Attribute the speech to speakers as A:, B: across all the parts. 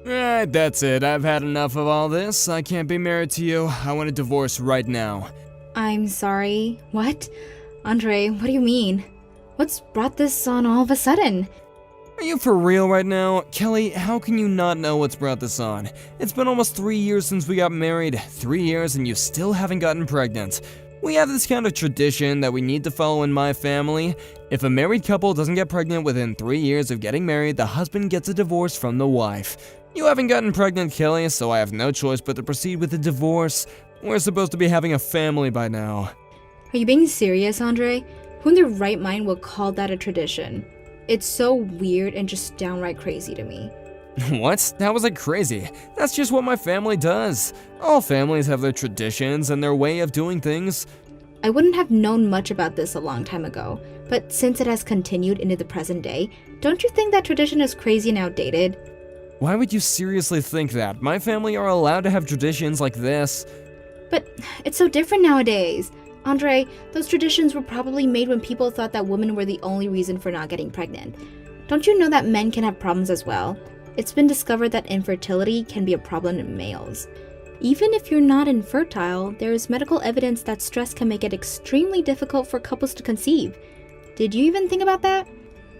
A: Alright, that's it. I've had enough of all this. I can't be married to you. I want a divorce right now.
B: I'm sorry. What? Andre, what do you mean? What's brought this on all of a sudden?
A: Are you for real right now? Kelly, how can you not know what's brought this on? It's been almost 3 years since we got married. 3 years and you still haven't gotten pregnant. We have this kind of tradition that we need to follow in my family. If a married couple doesn't get pregnant within 3 years of getting married, the husband gets a divorce from the wife. You haven't gotten pregnant, Kelly, so I have no choice but to proceed with the divorce. We're supposed to be having a family by now.
B: Are you being serious, Andre? Who in their right mind will call that a tradition? It's so weird and just downright crazy to me.
A: What? How was it crazy? That's just what my family does. All families have their traditions and their way of doing things.
B: I wouldn't have known much about this a long time ago, but since it has continued into the present day, don't you think that tradition is crazy and outdated?
A: Why would you seriously think that? My family are allowed to have traditions like this.
B: But it's so different nowadays. Andre, those traditions were probably made when people thought that women were the only reason for not getting pregnant. Don't you know that men can have problems as well? It's been discovered that infertility can be a problem in males. Even if you're not infertile, there is medical evidence that stress can make it extremely difficult for couples to conceive. Did you even think about that?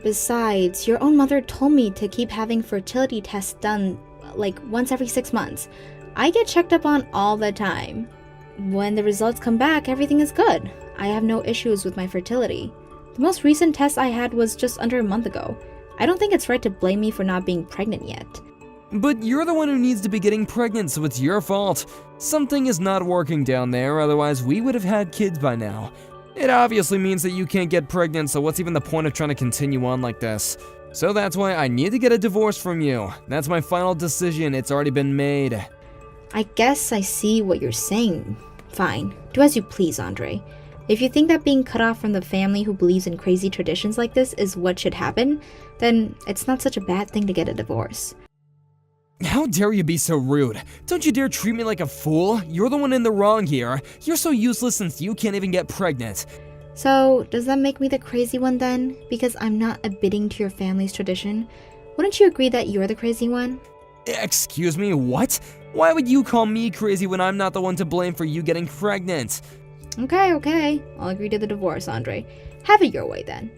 B: Besides, your own mother told me to keep having fertility tests done like once every 6 months. I get checked up on all the time. When the results come back, everything is good. I have no issues with my fertility. The most recent test I had was just under a month ago. I don't think it's right to blame me for not being pregnant yet.
A: But you're the one who needs to be getting pregnant, so it's your fault. Something is not working down there, otherwise we would have had kids by now. It obviously means that you can't get pregnant, so what's even the point of trying to continue on like this? So that's why I need to get a divorce from you. That's my final decision, it's already been made.
B: I guess I see what you're saying. Fine, do as you please, Andre. If you think that being cut off from the family who believes in crazy traditions like this is what should happen, then it's not such a bad thing to get a divorce.
A: How dare you be so rude? Don't you dare treat me like a fool. You're the one in the wrong here. You're so useless since you can't even get pregnant.
B: So, does that make me the crazy one then? Because I'm not abiding to your family's tradition? Wouldn't you agree that you're the crazy one?
A: Excuse me, what? Why would you call me crazy when I'm not the one to blame for you getting pregnant?
B: Okay. I'll agree to the divorce, Andre. Have it your way then.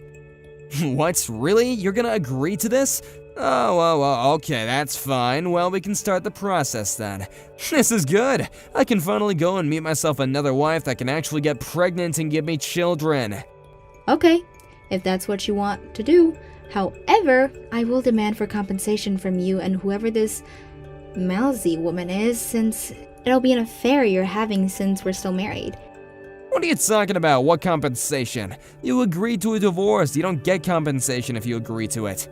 A: What? Really? You're gonna agree to this? Oh, okay, that's fine. Well, we can start the process then. This is good. I can finally go and meet myself another wife that can actually get pregnant and give me children.
B: Okay, if that's what you want to do. However, I will demand for compensation from you and whoever this Malzy woman is, since it'll be an affair you're having since we're still married.
A: What are you talking about? What compensation? You agreed to a divorce. You don't get compensation if you agree to it.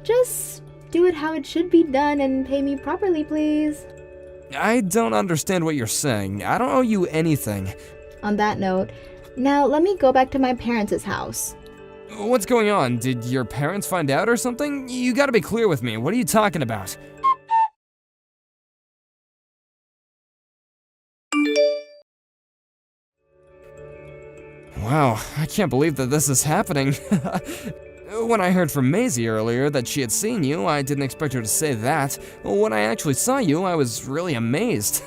B: Just do it how it should be done and pay me properly, please.
A: I don't understand what you're saying. I don't owe you anything.
B: On that note, now let me go back to my parents' house.
A: What's going on? Did your parents find out or something? You gotta be clear with me. What are you talking about? Wow, I can't believe that this is happening. When I heard from Maisie earlier that she had seen you, I didn't expect her to say that. When I actually saw you, I was really amazed.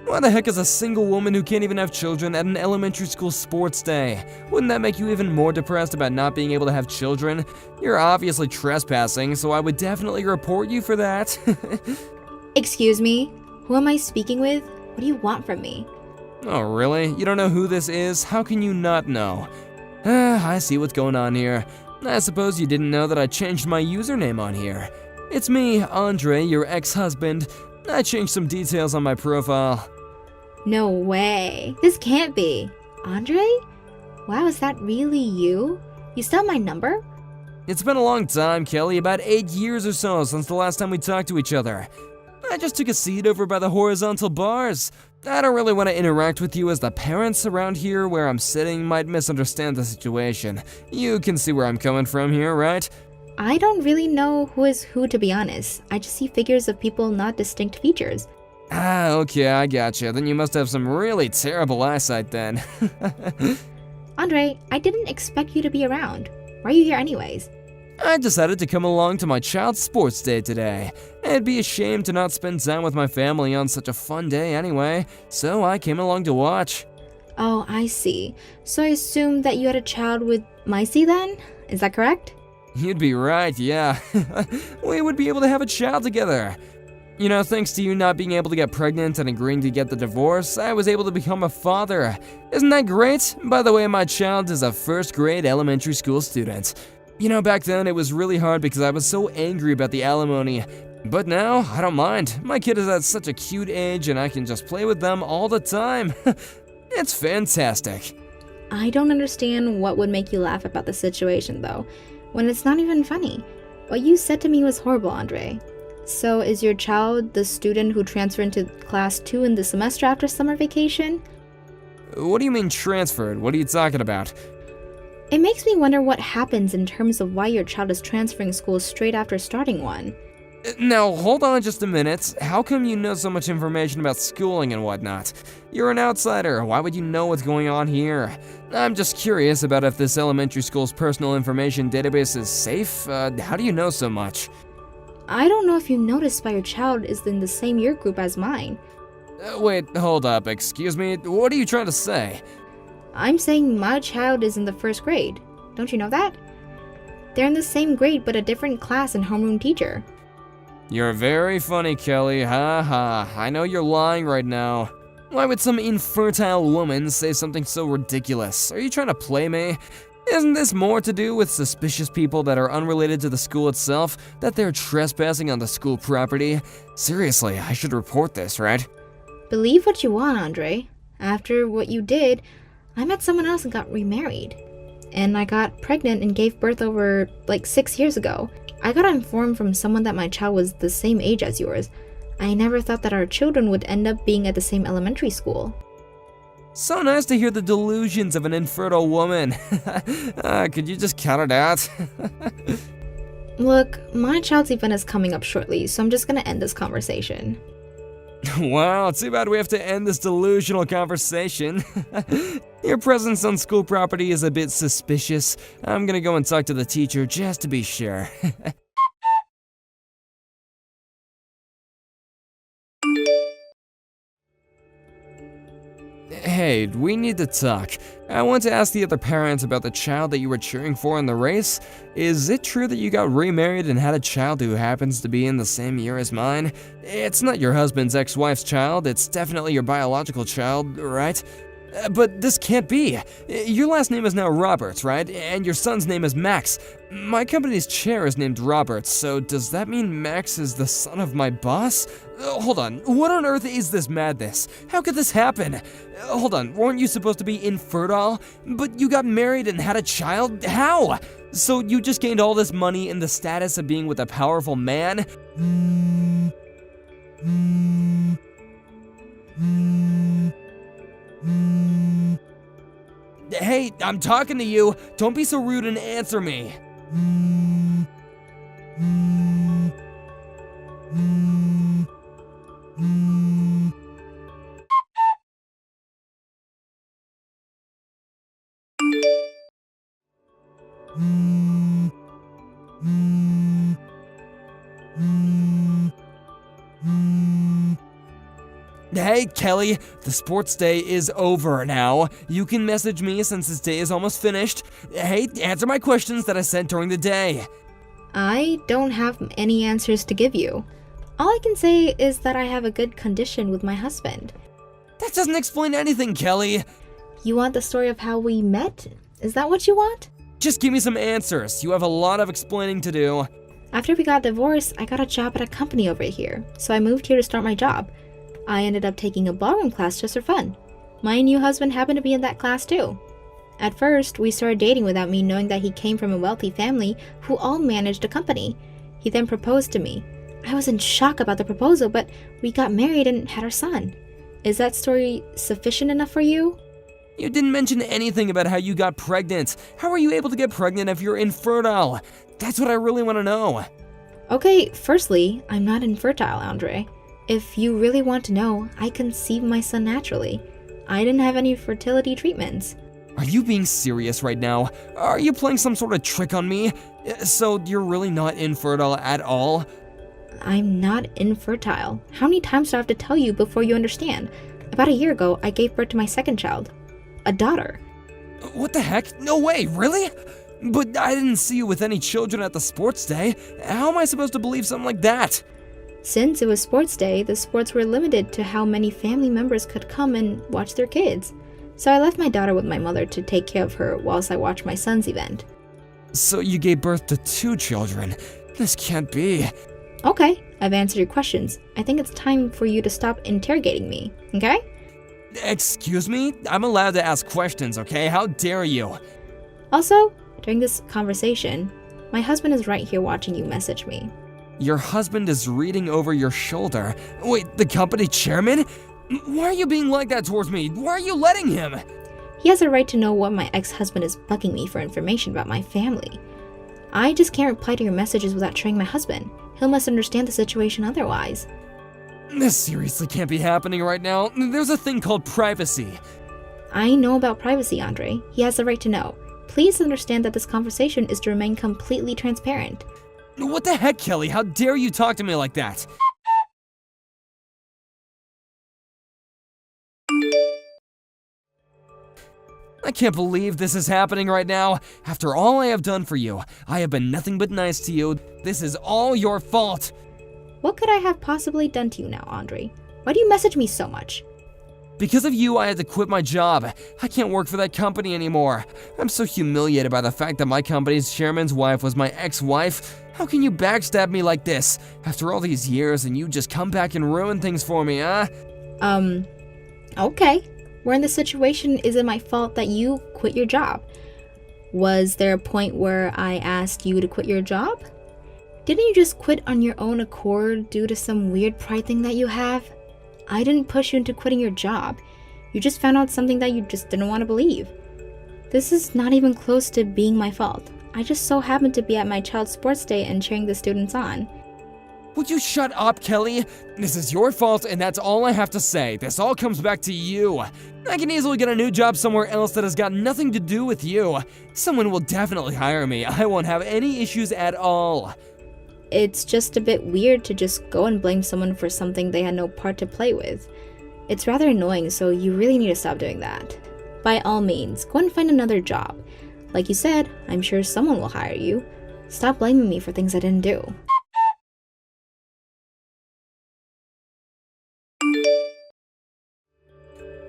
A: Why the heck is a single woman who can't even have children at an elementary school sports day? Wouldn't that make you even more depressed about not being able to have children? You're obviously trespassing, so I would definitely report you for that.
B: Excuse me? Who am I speaking with? What do you want from me?
A: Oh, really? You don't know who this is? How can you not know? I see what's going on here. I suppose you didn't know that I changed my username on here. It's me, Andre, your ex-husband. I changed some details on my profile.
B: No way. This can't be. Andre? Wow, is that really you? You still have my number?
A: It's been a long time, Kelly, about 8 years or so since the last time we talked to each other. I just took a seat over by the horizontal bars. I don't really want to interact with you as the parents around here where I'm sitting might misunderstand the situation. You can see where I'm coming from here, right?
B: I don't really know who is who, to be honest. I just see figures of people, not distinct features.
A: Ah, okay, I gotcha. Then you must have some really terrible eyesight then.
B: Andre, I didn't expect you to be around. Why are you here anyways?
A: I decided to come along to my child's sports day today. It'd be a shame to not spend time with my family on such a fun day anyway, so I came along to watch.
B: Oh, I see. So I assume that you had a child with Maisie then? Is that correct?
A: You'd be right, yeah. We would be able to have a child together. You know, thanks to you not being able to get pregnant and agreeing to get the divorce, I was able to become a father. Isn't that great? By the way, my child is a first-grade elementary school student. You know, back then it was really hard because I was so angry about the alimony. But now, I don't mind. My kid is at such a cute age and I can just play with them all the time. It's fantastic.
B: I don't understand what would make you laugh about the situation, though, when it's not even funny. What you said to me was horrible, Andre. So is your child the student who transferred into class 2 in the semester after summer vacation?
A: What do you mean transferred? What are you talking about?
B: It makes me wonder what happens in terms of why your child is transferring schools straight after starting one.
A: Now, hold on just a minute. How come you know so much information about schooling and whatnot? You're an outsider. Why would you know what's going on here? I'm just curious about if this elementary school's personal information database is safe. How do you know so much?
B: I don't know if you noticed, but your child is in the same year group as mine.
A: Wait, hold up. Excuse me? What are you trying to say?
B: I'm saying my child is in the first grade. Don't you know that? They're in the same grade but a different class and homeroom teacher.
A: You're very funny, Kelly. Ha ha. I know you're lying right now. Why would some infertile woman say something so ridiculous? Are you trying to play me? Isn't this more to do with suspicious people that are unrelated to the school itself, that they're trespassing on the school property? Seriously, I should report this, right?
B: Believe what you want, Andre. After what you did, I met someone else and got remarried. And I got pregnant and gave birth over, 6 years ago. I got informed from someone that my child was the same age as yours. I never thought that our children would end up being at the same elementary school.
A: So nice to hear the delusions of an infertile woman. Could you just cut it out?
B: Look, my child's event is coming up shortly, so I'm just gonna end this conversation.
A: Wow, too bad we have to end this delusional conversation. Your presence on school property is a bit suspicious. I'm gonna go and talk to the teacher just to be sure. Hey, we need to talk. I want to ask the other parents about the child that you were cheering for in the race. Is it true that you got remarried and had a child who happens to be in the same year as mine? It's not your husband's ex-wife's child, it's definitely your biological child, right? But this can't be. Your last name is now Roberts, right? And your son's name is Max. My company's chair is named Roberts, so does that mean Max is the son of my boss? Hold on, what on earth is this madness? How could this happen? Hold on, weren't you supposed to be infertile? But you got married and had a child? How? So you just gained all this money and the status of being with a powerful man? Hey, I'm talking to you. Don't be so rude and answer me. Hey, Kelly, the sports day is over now. You can message me since this day is almost finished. Hey, answer my questions that I sent during the day.
B: I don't have any answers to give you. All I can say is that I have a good condition with my husband.
A: That doesn't explain anything, Kelly.
B: You want the story of how we met? Is that what you want?
A: Just give me some answers. You have a lot of explaining to do.
B: After we got divorced, I got a job at a company over here, so I moved here to start my job. I ended up taking a ballroom class just for fun. My new husband happened to be in that class too. At first, we started dating without me knowing that he came from a wealthy family who all managed a company. He then proposed to me. I was in shock about the proposal, but we got married and had our son. Is that story sufficient enough for you?
A: You didn't mention anything about how you got pregnant. How are you able to get pregnant if you're infertile? That's what I really want to know.
B: Okay, firstly, I'm not infertile, Andre. If you really want to know, I conceived my son naturally. I didn't have any fertility treatments.
A: Are you being serious right now? Are you playing some sort of trick on me? So you're really not infertile at all?
B: I'm not infertile. How many times do I have to tell you before you understand? About a year ago, I gave birth to my second child. A daughter.
A: What the heck? No way, really? But I didn't see you with any children at the sports day. How am I supposed to believe something like that?
B: Since it was sports day, the sports were limited to how many family members could come and watch their kids. So I left my daughter with my mother to take care of her whilst I watched my son's event.
A: So you gave birth to 2 children. This can't be.
B: Okay, I've answered your questions. I think it's time for you to stop interrogating me, okay?
A: Excuse me? I'm allowed to ask questions, okay? How dare you?
B: Also, during this conversation, my husband is right here watching you message me.
A: Your husband is reading over your shoulder. Wait, the company chairman? Why are you being like that towards me? Why are you letting him?
B: He has a right to know what my ex-husband is bugging me for information about my family. I just can't reply to your messages without showing my husband. He'll misunderstand the situation otherwise.
A: This seriously can't be happening right now. There's a thing called privacy.
B: I know about privacy, Andre. He has the right to know. Please understand that this conversation is to remain completely transparent.
A: What the heck, Kelly? How dare you talk to me like that? I can't believe this is happening right now. After all I have done for you, I have been nothing but nice to you. This is all your fault.
B: What could I have possibly done to you now, Andre? Why do you message me so much?
A: Because of you, I had to quit my job. I can't work for that company anymore. I'm so humiliated by the fact that my company's chairman's wife was my ex-wife. How can you backstab me like this? After all these years, and you just come back and ruin things for me, huh?
B: Okay. We're in this situation. Is it my fault that you quit your job? Was there a point where I asked you to quit your job? Didn't you just quit on your own accord due to some weird pride thing that you have? I didn't push you into quitting your job. You just found out something that you just didn't want to believe. This is not even close to being my fault. I just so happened to be at my child's sports day and cheering the students on.
A: Would you shut up, Kelly? This is your fault, and that's all I have to say. This all comes back to you. I can easily get a new job somewhere else that has got nothing to do with you. Someone will definitely hire me. I won't have any issues at all.
B: It's just a bit weird to just go and blame someone for something they had no part to play with. It's rather annoying, so you really need to stop doing that. By all means, go and find another job. Like you said, I'm sure someone will hire you. Stop blaming me for things I didn't do.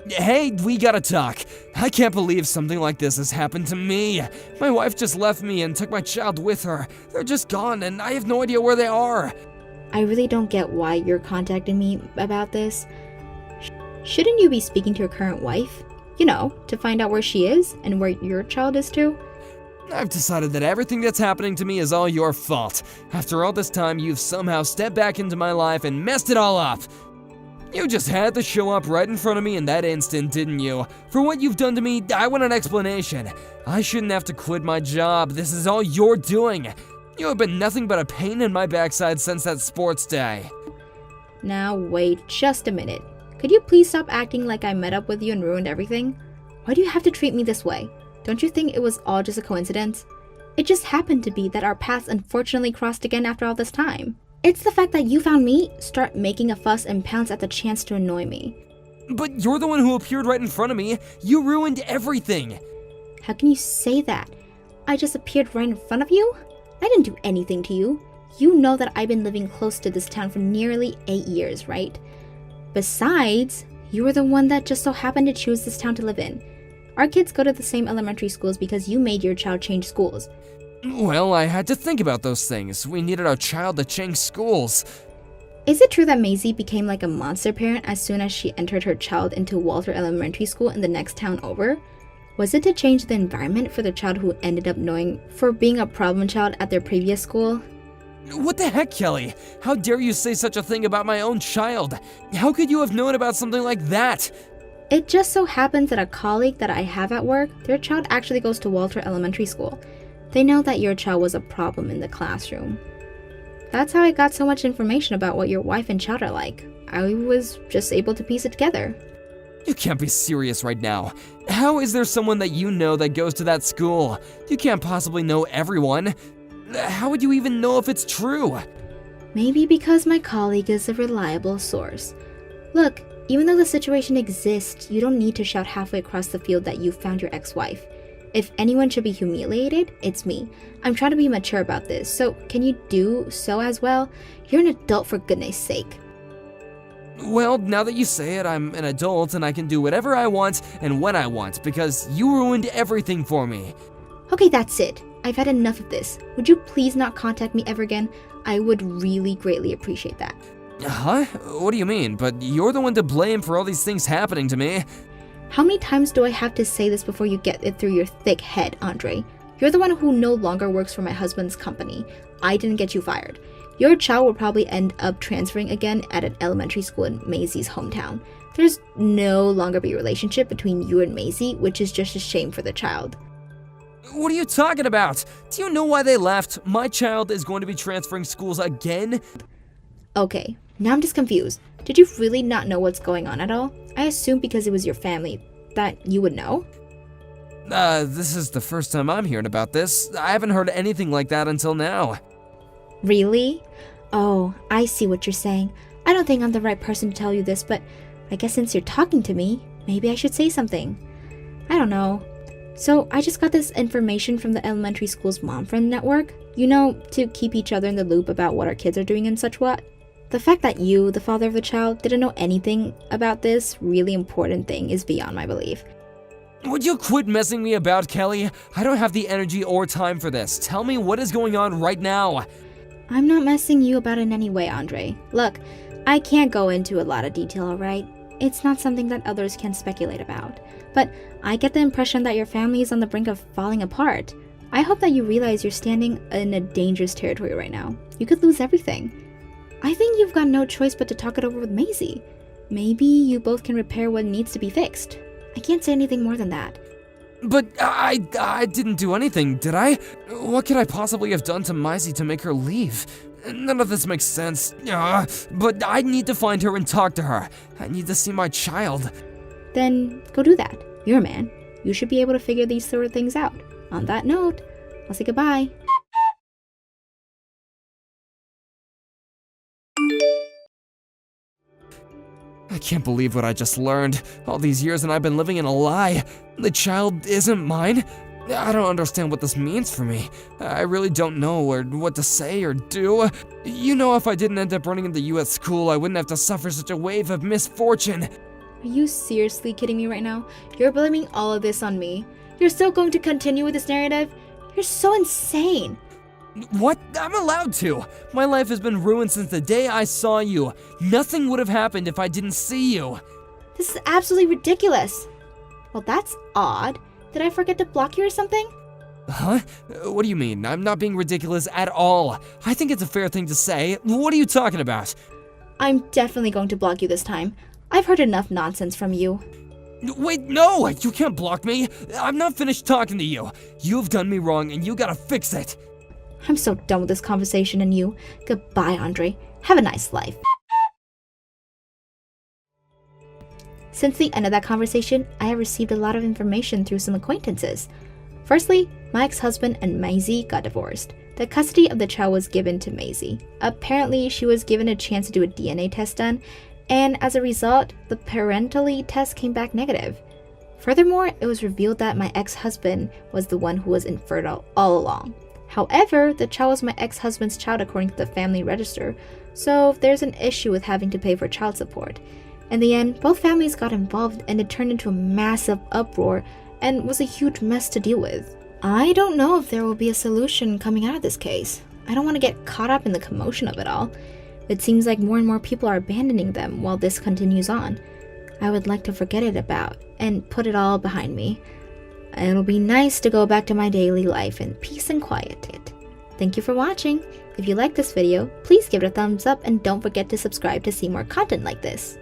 A: Hey, we gotta talk. I can't believe something like this has happened to me. My wife just left me and took my child with her. They're just gone, and I have no idea where they are.
B: I really don't get why you're contacting me about this. Shouldn't you be speaking to your current wife? You know, to find out where she is and where your child is too?
A: I've decided that everything that's happening to me is all your fault. After all this time, you've somehow stepped back into my life and messed it all up. You just had to show up right in front of me in that instant, didn't you? For what you've done to me, I want an explanation. I shouldn't have to quit my job. This is all you're doing. You have been nothing but a pain in my backside since that sports day.
B: Now wait just a minute. Could you please stop acting like I met up with you and ruined everything? Why do you have to treat me this way? Don't you think it was all just a coincidence? It just happened to be that our paths unfortunately crossed again after all this time. It's the fact that you found me, start making a fuss and pounce at the chance to annoy me.
A: But you're the one who appeared right in front of me. You ruined everything.
B: How can you say that? I just appeared right in front of you? I didn't do anything to you. You know that I've been living close to this town for nearly 8 years, right? Besides, you were the one that just so happened to choose this town to live in. Our kids go to the same elementary schools because you made your child change schools.
A: Well, I had to think about those things. We needed our child to change schools.
B: Is it true that Maisie became like a monster parent as soon as she entered her child into Walter Elementary School in the next town over? Was it to change the environment for the child who ended up knowing for being a problem child at their previous school?
A: What the heck, Kelly? How dare you say such a thing about my own child? How could you have known about something like that?
B: It just so happens that a colleague that I have at work, their child actually goes to Walter Elementary School. They know that your child was a problem in the classroom. That's how I got so much information about what your wife and child are like. I was just able to piece it together.
A: You can't be serious right now. How is there someone that you know that goes to that school? You can't possibly know everyone. How would you even know if it's true?
B: Maybe because my colleague is a reliable source. Look, even though the situation exists, you don't need to shout halfway across the field that you found your ex-wife. If anyone should be humiliated, it's me. I'm trying to be mature about this, so can you do so as well? You're an adult, for goodness sake.
A: Well, now that you say it, I'm an adult and I can do whatever I want and when I want because you ruined everything for me.
B: Okay, that's it. I've had enough of this. Would you please not contact me ever again? I would really greatly appreciate that.
A: Huh? What do you mean? But you're the one to blame for all these things happening to me.
B: How many times do I have to say this before you get it through your thick head, Andre? You're the one who no longer works for my husband's company. I didn't get you fired. Your child will probably end up transferring again at an elementary school in Maisie's hometown. There's no longer be a relationship between you and Maisie, which is just a shame for the child.
A: What are you talking about? Do you know why they left? My child is going to be transferring schools again?
B: Okay, now I'm just confused. Did you really not know what's going on at all? I assumed because it was your family that you would know.
A: This is the first time I'm hearing about this. I haven't heard anything like that until now.
B: Really? Oh, I see what you're saying. I don't think I'm the right person to tell you this, but I guess since you're talking to me, maybe I should say something. I don't know. So I just got this information from the elementary school's mom friend network. You know, to keep each other in the loop about what our kids are doing and such what. The fact that you, the father of the child, didn't know anything about this really important thing is beyond my belief.
A: Would you quit messing me about, Kelly? I don't have the energy or time for this. Tell me what is going on right now.
B: I'm not messing you about in any way, Andre. Look, I can't go into a lot of detail, alright? It's not something that others can speculate about. But I get the impression that your family is on the brink of falling apart. I hope that you realize you're standing in a dangerous territory right now. You could lose everything. I think you've got no choice but to talk it over with Maisie. Maybe you both can repair what needs to be fixed. I can't say anything more than that.
A: But I didn't do anything, did I? What could I possibly have done to Maisie to make her leave? None of this makes sense. But I need to find her and talk to her. I need to see my child.
B: Then go do that. You're a man. You should be able to figure these sort of things out. On that note, I'll say goodbye.
A: I can't believe what I just learned. All these years and I've been living in a lie. The child isn't mine. I don't understand what this means for me. I really don't know what to say or do. You know, if I didn't end up running into you at school, I wouldn't have to suffer such a wave of misfortune.
B: Are you seriously kidding me right now? You're blaming all of this on me. You're still going to continue with this narrative? You're so insane.
A: What? I'm allowed to. My life has been ruined since the day I saw you. Nothing would have happened if I didn't see you.
B: This is absolutely ridiculous. Well, that's odd. Did I forget to block you or something?
A: Huh? What do you mean? I'm not being ridiculous at all. I think it's a fair thing to say. What are you talking about?
B: I'm definitely going to block you this time. I've heard enough nonsense from you.
A: Wait, no! You can't block me! I'm not finished talking to you. You've done me wrong and you gotta fix it.
B: I'm so done with this conversation and you. Goodbye, Andre. Have a nice life. Since the end of that conversation, I have received a lot of information through some acquaintances. Firstly, my ex-husband and Maisie got divorced. The custody of the child was given to Maisie. Apparently, she was given a chance to do a DNA test done, and as a result, the parentality test came back negative. Furthermore, it was revealed that my ex-husband was the one who was infertile all along. However, the child was my ex-husband's child according to the family register, so there's an issue with having to pay for child support. In the end, both families got involved and it turned into a massive uproar and was a huge mess to deal with. I don't know if there will be a solution coming out of this case. I don't want to get caught up in the commotion of it all. It seems like more and more people are abandoning them while this continues on. I would like to forget it about and put it all behind me. It'll be nice to go back to my daily life in peace and quiet. Thank you for watching. If you like this video, please give it a thumbs up and don't forget to subscribe to see more content like this.